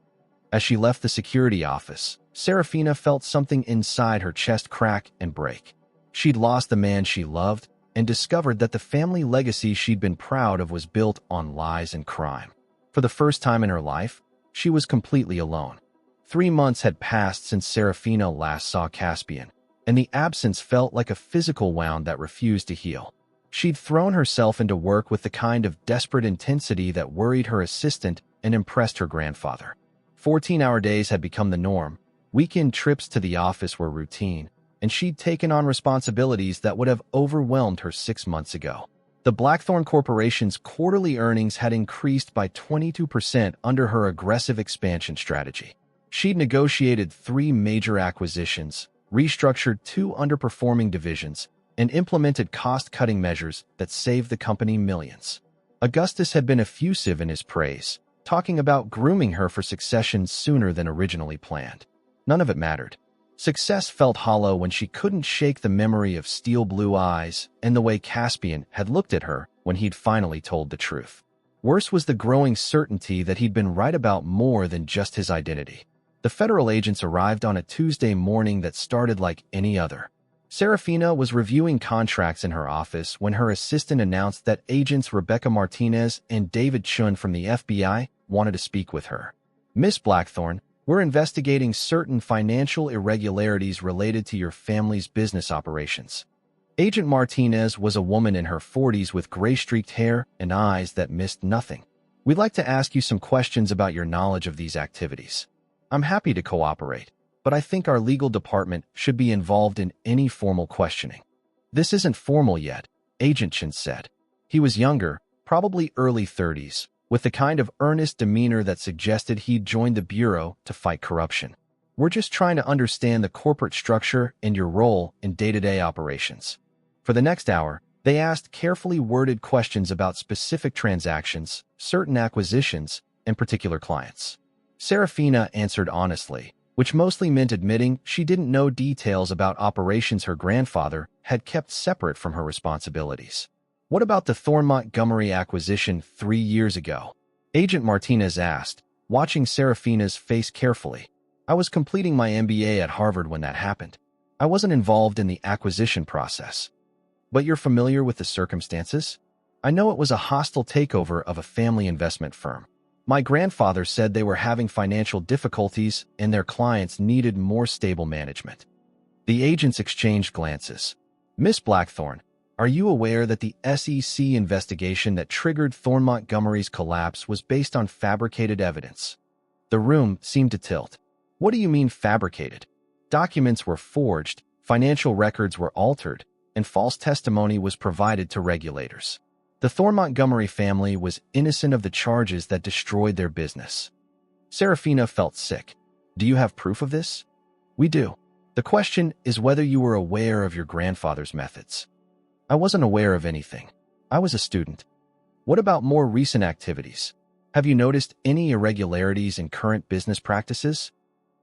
As she left the security office, Serafina felt something inside her chest crack and break. She'd lost the man she loved and discovered that the family legacy she'd been proud of was built on lies and crime. For the first time in her life, she was completely alone. 3 months had passed since Serafina last saw Caspian, and the absence felt like a physical wound that refused to heal. She'd thrown herself into work with the kind of desperate intensity that worried her assistant and impressed her grandfather. 14-hour days had become the norm, weekend trips to the office were routine, and she'd taken on responsibilities that would have overwhelmed her 6 months ago. The Blackthorn Corporation's quarterly earnings had increased by 22% under her aggressive expansion strategy. She'd negotiated 3 major acquisitions, restructured 2 underperforming divisions, and implemented cost-cutting measures that saved the company millions. Augustus had been effusive in his praise, talking about grooming her for succession sooner than originally planned. None of it mattered. Success felt hollow when she couldn't shake the memory of steel blue eyes and the way Caspian had looked at her when he'd finally told the truth. Worse was the growing certainty that he'd been right about more than just his identity. The federal agents arrived on a Tuesday morning that started like any other. Serafina was reviewing contracts in her office when her assistant announced that agents Rebecca Martinez and David Chun from the FBI wanted to speak with her. "Miss Blackthorn, we're investigating certain financial irregularities related to your family's business operations." Agent Martinez was a woman in her 40s with gray-streaked hair and eyes that missed nothing. "We'd like to ask you some questions about your knowledge of these activities." "I'm happy to cooperate, but I think our legal department should be involved in any formal questioning." "This isn't formal yet," Agent Chen said. He was younger, probably early 30s, with the kind of earnest demeanor that suggested he'd joined the Bureau to fight corruption. "We're just trying to understand the corporate structure and your role in day-to-day operations." For the next hour, they asked carefully worded questions about specific transactions, certain acquisitions, and particular clients. Serafina answered honestly, which mostly meant admitting she didn't know details about operations her grandfather had kept separate from her responsibilities. "What about the Thorn Montgomery acquisition 3 years ago?" Agent Martinez asked, watching Serafina's face carefully. "I was completing my MBA at Harvard when that happened. I wasn't involved in the acquisition process." "But you're familiar with the circumstances?" "I know it was a hostile takeover of a family investment firm. My grandfather said they were having financial difficulties and their clients needed more stable management." The agents exchanged glances. "Miss Blackthorn, are you aware that the SEC investigation that triggered Thorn Montgomery's collapse was based on fabricated evidence?" The room seemed to tilt. "What do you mean fabricated?" "Documents were forged, financial records were altered, and false testimony was provided to regulators. The Thorn Montgomery family was innocent of the charges that destroyed their business." Serafina felt sick. "Do you have proof of this?" "We do. The question is whether you were aware of your grandfather's methods." "I wasn't aware of anything. I was a student." "What about more recent activities? Have you noticed any irregularities in current business practices?"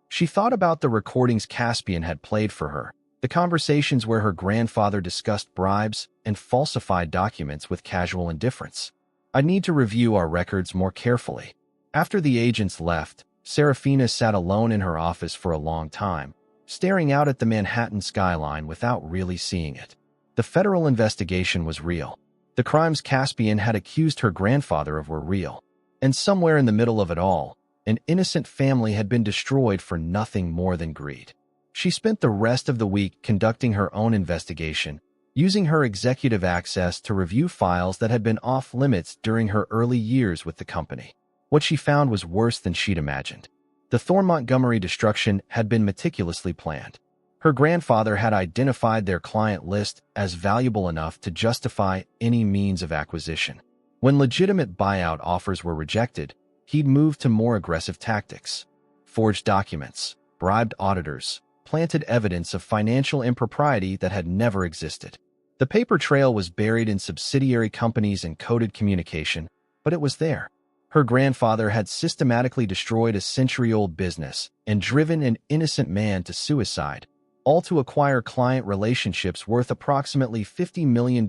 She thought about the recordings Caspian had played for her, the conversations where her grandfather discussed bribes and falsified documents with casual indifference. "I need to review our records more carefully." After the agents left, Serafina sat alone in her office for a long time, staring out at the Manhattan skyline without really seeing it. The federal investigation was real. The crimes Caspian had accused her grandfather of were real. And somewhere in the middle of it all, an innocent family had been destroyed for nothing more than greed. She spent the rest of the week conducting her own investigation, using her executive access to review files that had been off-limits during her early years with the company. What she found was worse than she'd imagined. The Thorn Montgomery destruction had been meticulously planned. Her grandfather had identified their client list as valuable enough to justify any means of acquisition. When legitimate buyout offers were rejected, he'd moved to more aggressive tactics. Forged documents, bribed auditors, planted evidence of financial impropriety that had never existed. The paper trail was buried in subsidiary companies and coded communication, but it was there. Her grandfather had systematically destroyed a century-old business and driven an innocent man to suicide, all to acquire client relationships worth approximately $50 million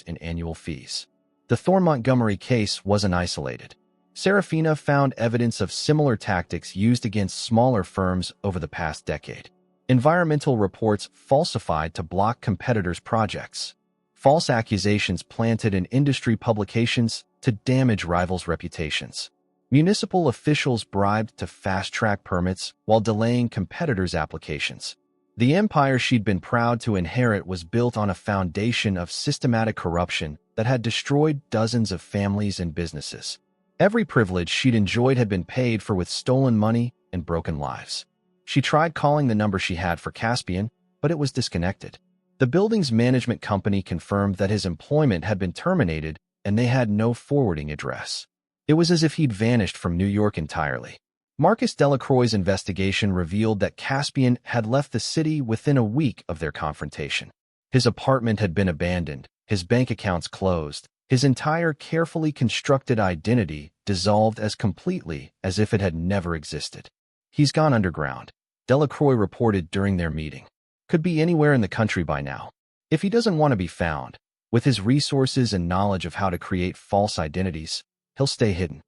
in annual fees. The Thorn Montgomery case wasn't isolated. Serafina found evidence of similar tactics used against smaller firms over the past decade. Environmental reports falsified to block competitors' projects. False accusations planted in industry publications to damage rivals' reputations. Municipal officials bribed to fast-track permits while delaying competitors' applications. The empire she'd been proud to inherit was built on a foundation of systematic corruption that had destroyed dozens of families and businesses. Every privilege she'd enjoyed had been paid for with stolen money and broken lives. She tried calling the number she had for Caspian, but it was disconnected. The building's management company confirmed that his employment had been terminated and they had no forwarding address. It was as if he'd vanished from New York entirely. Marcus Delacroix's investigation revealed that Caspian had left the city within a week of their confrontation. His apartment had been abandoned, his bank accounts closed, his entire carefully constructed identity dissolved as completely as if it had never existed. "He's gone underground," Delacroix reported during their meeting. "Could be anywhere in the country by now. If he doesn't want to be found, with his resources and knowledge of how to create false identities, he'll stay hidden."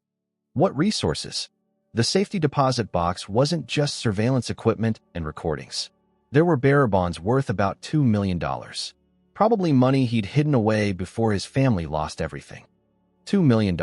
What resources? The safety deposit box wasn't just surveillance equipment and recordings. There were bearer bonds worth about $2 million. Probably money he'd hidden away before his family lost everything. $2 million.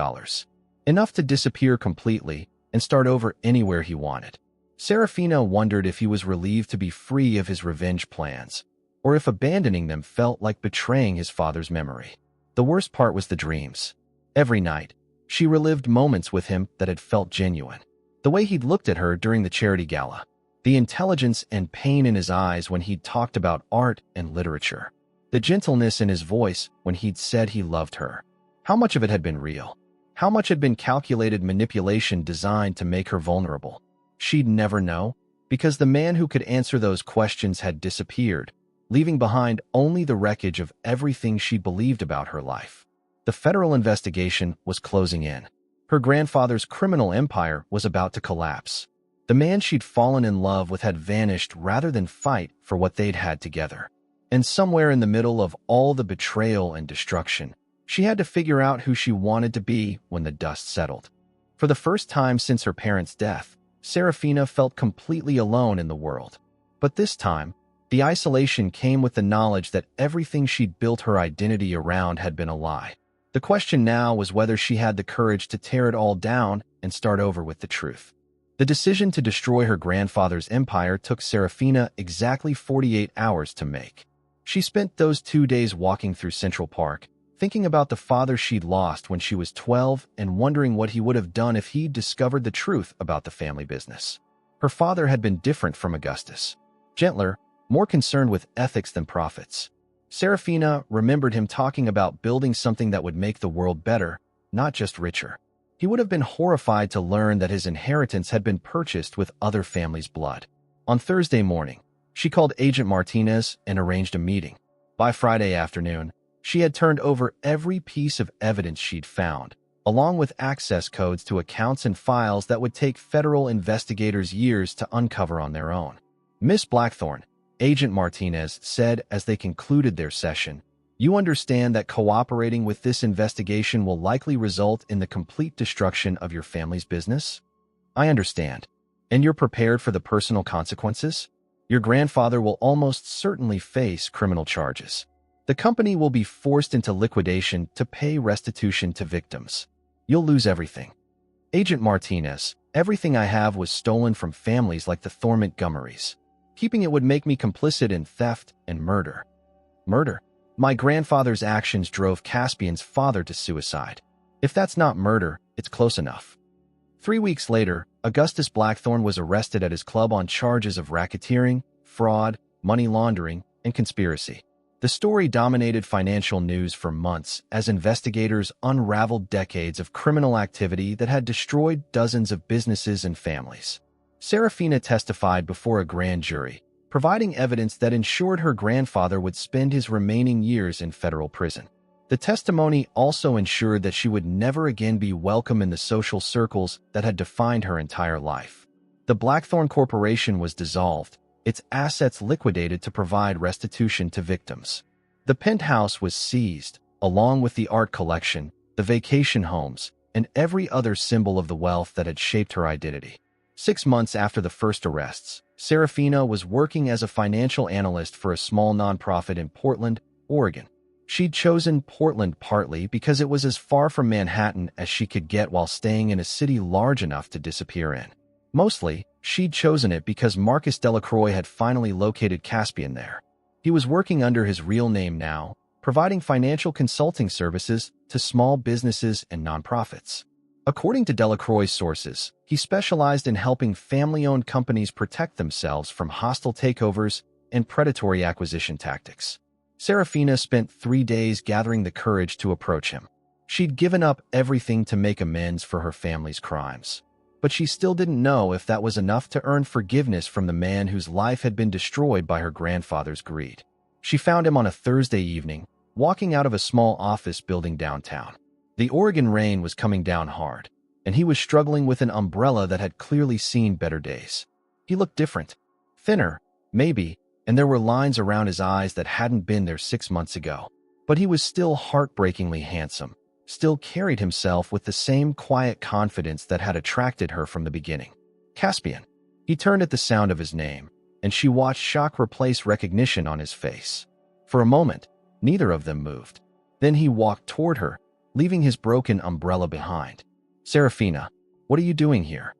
Enough to disappear completely and start over anywhere he wanted. Serafina wondered if he was relieved to be free of his revenge plans, or if abandoning them felt like betraying his father's memory. The worst part was the dreams. Every night, she relived moments with him that had felt genuine. The way he'd looked at her during the charity gala. The intelligence and pain in his eyes when he'd talked about art and literature. The gentleness in his voice when he'd said he loved her. How much of it had been real? How much had been calculated manipulation designed to make her vulnerable? She'd never know, because the man who could answer those questions had disappeared, leaving behind only the wreckage of everything she believed about her life. The federal investigation was closing in. Her grandfather's criminal empire was about to collapse. The man she'd fallen in love with had vanished rather than fight for what they'd had together. And somewhere in the middle of all the betrayal and destruction, she had to figure out who she wanted to be when the dust settled. For the first time since her parents' death, Serafina felt completely alone in the world. But this time, the isolation came with the knowledge that everything she'd built her identity around had been a lie. The question now was whether she had the courage to tear it all down and start over with the truth. The decision to destroy her grandfather's empire took Serafina exactly 48 hours to make. She spent those 2 days walking through Central Park, thinking about the father she'd lost when she was 12 and wondering what he would have done if he'd discovered the truth about the family business. Her father had been different from Augustus. Gentler, more concerned with ethics than profits. Serafina remembered him talking about building something that would make the world better, not just richer. He would have been horrified to learn that his inheritance had been purchased with other families' blood. On Thursday morning, she called Agent Martinez and arranged a meeting. By Friday afternoon, she had turned over every piece of evidence she'd found, along with access codes to accounts and files that would take federal investigators years to uncover on their own. "Miss Blackthorne," Agent Martinez said as they concluded their session, "you understand that cooperating with this investigation will likely result in the complete destruction of your family's business?" "I understand. And you're prepared for the personal consequences? Your grandfather will almost certainly face criminal charges. The company will be forced into liquidation to pay restitution to victims. You'll lose everything." "Agent Martinez, everything I have was stolen from families like the Thorn Montgomerys. Keeping it would make me complicit in theft and murder." "Murder? My grandfather's actions drove Caspian's father to suicide. If that's not murder, it's close enough." 3 weeks later, Augustus Blackthorne was arrested at his club on charges of racketeering, fraud, money laundering, and conspiracy. The story dominated financial news for months as investigators unraveled decades of criminal activity that had destroyed dozens of businesses and families. Serafina testified before a grand jury, providing evidence that ensured her grandfather would spend his remaining years in federal prison. The testimony also ensured that she would never again be welcome in the social circles that had defined her entire life. The Blackthorne Corporation was dissolved, its assets liquidated to provide restitution to victims. The penthouse was seized, along with the art collection, the vacation homes, and every other symbol of the wealth that had shaped her identity. 6 months after the first arrests, Serafina was working as a financial analyst for a small nonprofit in Portland, Oregon. She'd chosen Portland partly because it was as far from Manhattan as she could get while staying in a city large enough to disappear in. Mostly, she'd chosen it because Marcus Delacroix had finally located Caspian there. He was working under his real name now, providing financial consulting services to small businesses and nonprofits. According to Delacroix's sources, he specialized in helping family-owned companies protect themselves from hostile takeovers and predatory acquisition tactics. Serafina spent 3 days gathering the courage to approach him. She'd given up everything to make amends for her family's crimes. But she still didn't know if that was enough to earn forgiveness from the man whose life had been destroyed by her grandfather's greed. She found him on a Thursday evening, walking out of a small office building downtown. The Oregon rain was coming down hard, and he was struggling with an umbrella that had clearly seen better days. He looked different, thinner, maybe, and there were lines around his eyes that hadn't been there 6 months ago. But he was still heartbreakingly handsome, still carried himself with the same quiet confidence that had attracted her from the beginning. Caspian. He turned at the sound of his name, and she watched shock replace recognition on his face. For a moment, neither of them moved. Then he walked toward her, leaving his broken umbrella behind. Serafina, what are you doing here?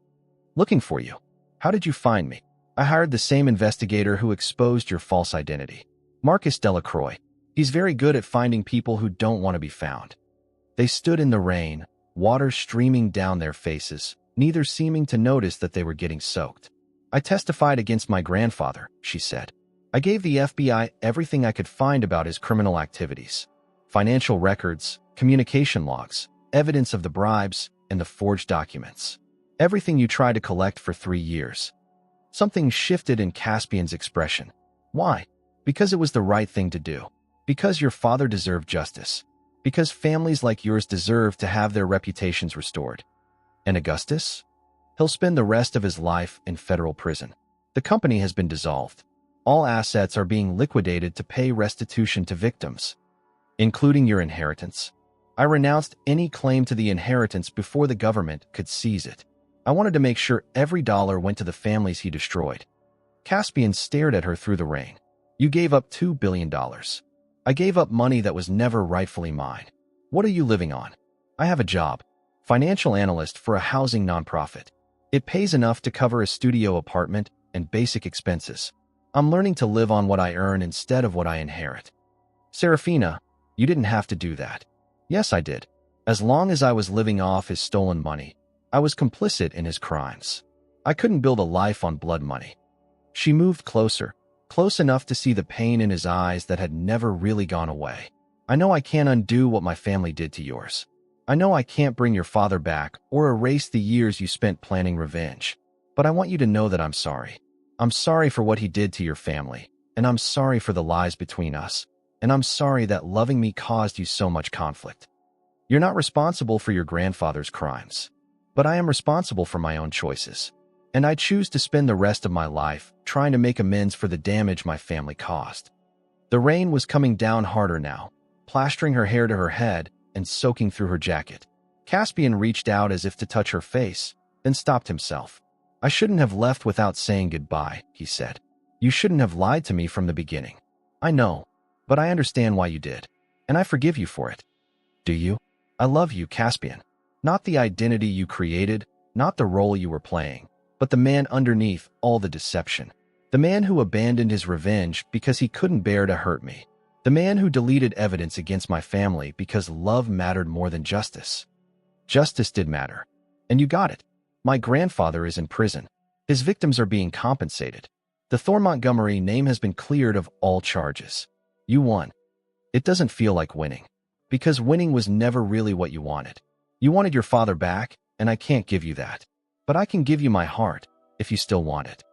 Looking for you. How did you find me? I hired the same investigator who exposed your false identity. Marcus Delacroix. He's very good at finding people who don't want to be found. They stood in the rain, water streaming down their faces, neither seeming to notice that they were getting soaked. I testified against my grandfather, she said. I gave the FBI everything I could find about his criminal activities. Financial records, communication logs, evidence of the bribes, and the forged documents. Everything you tried to collect for 3 years. Something shifted in Caspian's expression. Why? Because it was the right thing to do. Because your father deserved justice. Because families like yours deserve to have their reputations restored. And Augustus? He'll spend the rest of his life in federal prison. The company has been dissolved. All assets are being liquidated to pay restitution to victims, including your inheritance. I renounced any claim to the inheritance before the government could seize it. I wanted to make sure every dollar went to the families he destroyed. Caspian stared at her through the rain. You gave up $2 billion. I gave up money that was never rightfully mine. What are you living on? I have a job. Financial analyst for a housing nonprofit. It pays enough to cover a studio apartment and basic expenses. I'm learning to live on what I earn instead of what I inherit. Serafina, you didn't have to do that. Yes, I did. As long as I was living off his stolen money, I was complicit in his crimes. I couldn't build a life on blood money. She moved closer, close enough to see the pain in his eyes that had never really gone away. I know I can't undo what my family did to yours. I know I can't bring your father back or erase the years you spent planning revenge. But I want you to know that I'm sorry. I'm sorry for what he did to your family, and I'm sorry for the lies between us, and I'm sorry that loving me caused you so much conflict. You're not responsible for your grandfather's crimes, but I am responsible for my own choices, and I choose to spend the rest of my life trying to make amends for the damage my family caused. The rain was coming down harder now, plastering her hair to her head and soaking through her jacket. Caspian reached out as if to touch her face, then stopped himself. I shouldn't have left without saying goodbye, he said. You shouldn't have lied to me from the beginning. I know, but I understand why you did, and I forgive you for it. Do you? I love you, Caspian. Not the identity you created, not the role you were playing, but the man underneath all the deception. The man who abandoned his revenge because he couldn't bear to hurt me. The man who deleted evidence against my family because love mattered more than justice. Justice did matter, and you got it. My grandfather is in prison. His victims are being compensated. The Thorne Montgomery name has been cleared of all charges. You won. It doesn't feel like winning, because winning was never really what you wanted. You wanted your father back, and I can't give you that. But I can give you my heart, if you still want it.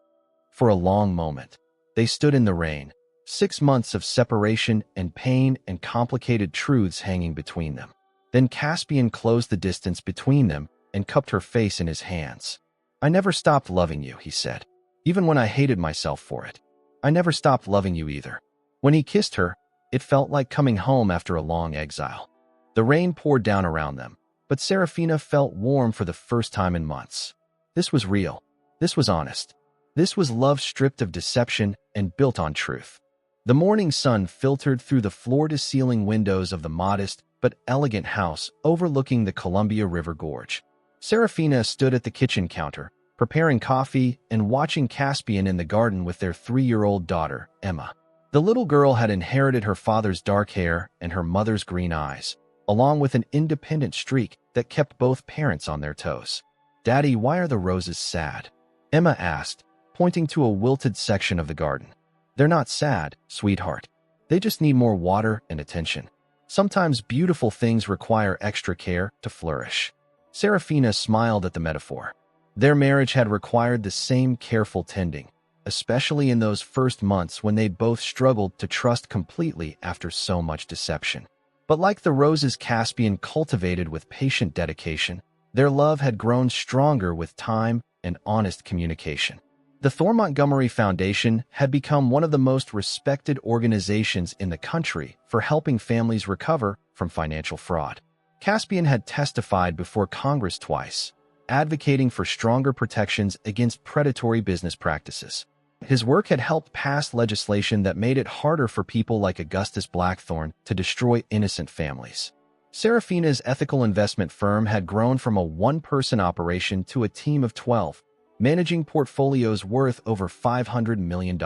For a long moment, they stood in the rain, 6 months of separation and pain and complicated truths hanging between them. Then Caspian closed the distance between them and cupped her face in his hands. I never stopped loving you, he said, even when I hated myself for it. I never stopped loving you either. When he kissed her, it felt like coming home after a long exile. The rain poured down around them, But Serafina felt warm for the first time in months. This was real. This was honest. This was love stripped of deception and built on truth. The morning sun filtered through the floor-to-ceiling windows of the modest but elegant house overlooking the Columbia River Gorge. Serafina stood at the kitchen counter, preparing coffee and watching Caspian in the garden with their 3-year-old daughter, Emma. The little girl had inherited her father's dark hair and her mother's green eyes, along with an independent streak that kept both parents on their toes. "Daddy, why are the roses sad?" Emma asked, pointing to a wilted section of the garden. "They're not sad, sweetheart. They just need more water and attention. Sometimes beautiful things require extra care to flourish." Serafina smiled at the metaphor. Their marriage had required the same careful tending, especially in those first months when they both struggled to trust completely after so much deception. But like the roses Caspian cultivated with patient dedication, their love had grown stronger with time and honest communication. The Thor Montgomery Foundation had become one of the most respected organizations in the country for helping families recover from financial fraud. Caspian had testified before Congress twice, advocating for stronger protections against predatory business practices. His work had helped pass legislation that made it harder for people like Augustus Blackthorne to destroy innocent families. Serafina's ethical investment firm had grown from a one-person operation to a team of 12, managing portfolios worth over $500 million.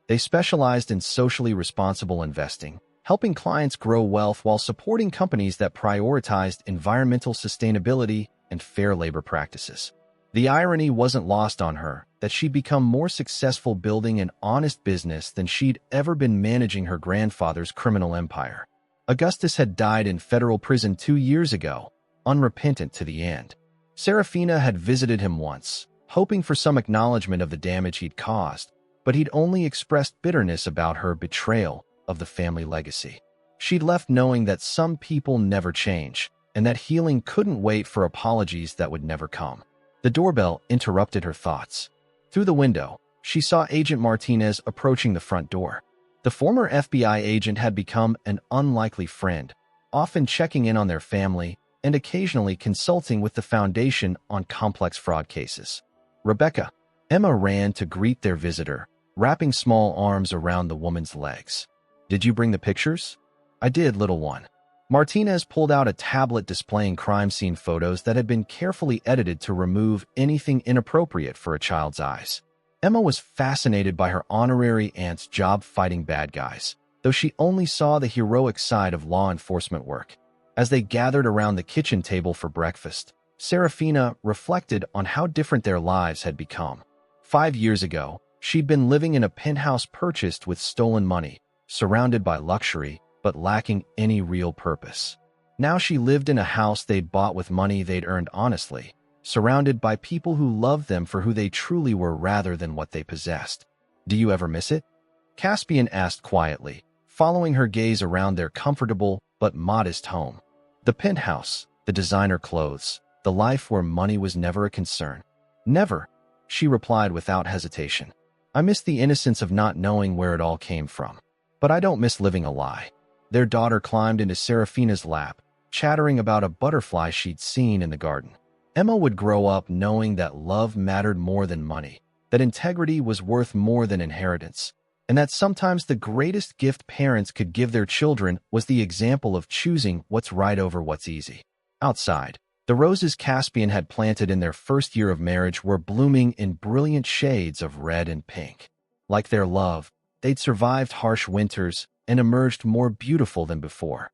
They specialized in socially responsible investing, helping clients grow wealth while supporting companies that prioritized environmental sustainability and fair labor practices. The irony wasn't lost on her that she'd become more successful building an honest business than she'd ever been managing her grandfather's criminal empire. Augustus had died in federal prison 2 years ago, unrepentant to the end. Serafina had visited him once, hoping for some acknowledgement of the damage he'd caused, but he'd only expressed bitterness about her betrayal of the family legacy. She'd left knowing that some people never change, and that healing couldn't wait for apologies that would never come. The doorbell interrupted her thoughts. Through the window, she saw Agent Martinez approaching the front door. The former FBI agent had become an unlikely friend, often checking in on their family and occasionally consulting with the foundation on complex fraud cases. "Rebecca." Emma ran to greet their visitor, wrapping small arms around the woman's legs. "Did you bring the pictures?" "I did, little one." Martinez pulled out a tablet displaying crime scene photos that had been carefully edited to remove anything inappropriate for a child's eyes. Emma was fascinated by her honorary aunt's job fighting bad guys, though she only saw the heroic side of law enforcement work. As they gathered around the kitchen table for breakfast, Serafina reflected on how different their lives had become. 5 years ago, she'd been living in a penthouse purchased with stolen money, surrounded by luxury, but lacking any real purpose. Now she lived in a house they'd bought with money they'd earned honestly, surrounded by people who loved them for who they truly were rather than what they possessed. "Do you ever miss it?" Caspian asked quietly, following her gaze around their comfortable but modest home. The penthouse, the designer clothes, the life where money was never a concern. "Never," she replied without hesitation. "I miss the innocence of not knowing where it all came from. But I don't miss living a lie." Their daughter climbed into Serafina's lap, chattering about a butterfly she'd seen in the garden. Emma would grow up knowing that love mattered more than money, that integrity was worth more than inheritance, and that sometimes the greatest gift parents could give their children was the example of choosing what's right over what's easy. Outside, the roses Caspian had planted in their first year of marriage were blooming in brilliant shades of red and pink. Like their love, they'd survived harsh winters and emerged more beautiful than before.